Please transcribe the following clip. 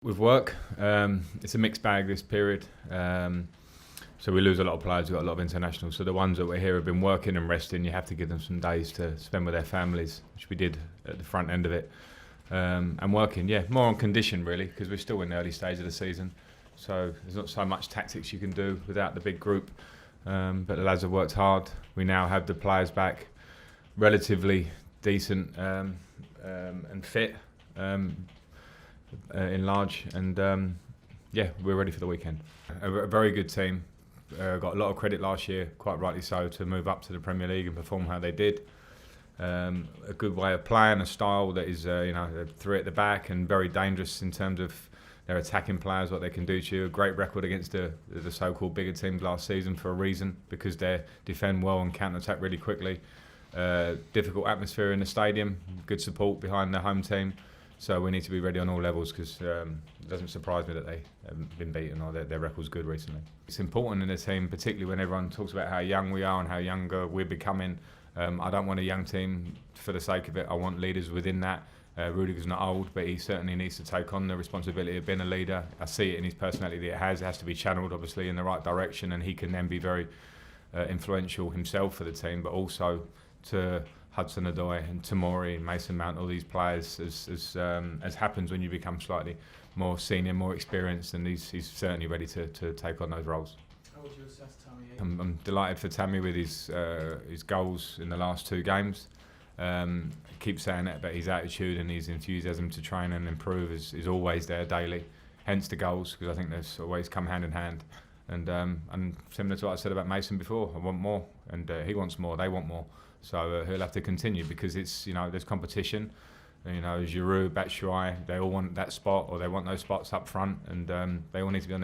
With work, it's a mixed bag this period. So we lose a lot of players. We've got a lot of internationals. So the ones that were here have been working and resting. You have to give them some days to spend with their families, which we did at the front end of it. And working, more on condition really, because we're still in the early stage of the season. So there's not so much tactics you can do without the big group. But the lads have worked hard. We now have the players back, relatively decent and fit. In large, and we're ready for the weekend. A very good team. Got a lot of credit last year, quite rightly so, to move up to the Premier League and perform how they did. A good way of playing, a style that is three at the back and very dangerous in terms of their attacking players, what they can do to you. A great record against the so-called bigger teams last season for a reason, because they defend well and counter-attack really quickly. Difficult atmosphere in the stadium, good support behind the home team. So we need to be ready on all levels, because it doesn't surprise me that they haven't been beaten or their record's good recently. It's important in the team, particularly when everyone talks about how young we are and how younger we're becoming. I don't want a young team for the sake of it. I want leaders within that. Rudiger's not old, but he certainly needs to take on the responsibility of being a leader. I see it in his personality that it has to be channeled obviously in the right direction, and he can then be very influential himself for the team, but also to Hudson-Odoi and Tomori and Mason Mount, all these players, as happens when you become slightly more senior, more experienced, and he's certainly ready to take on those roles. How would you assess Tammy? I'm delighted for Tammy with his goals in the last two games. I keep saying that, but his attitude and his enthusiasm to train and improve is always there daily, hence the goals, because I think they've always come hand in hand. And similar to what I said about Mason before, I want more, and he wants more, they want more. So he'll have to continue, because it's, there's competition. Giroud, Batshuayi, they all want that spot, or they want those spots up front, and they all need to be on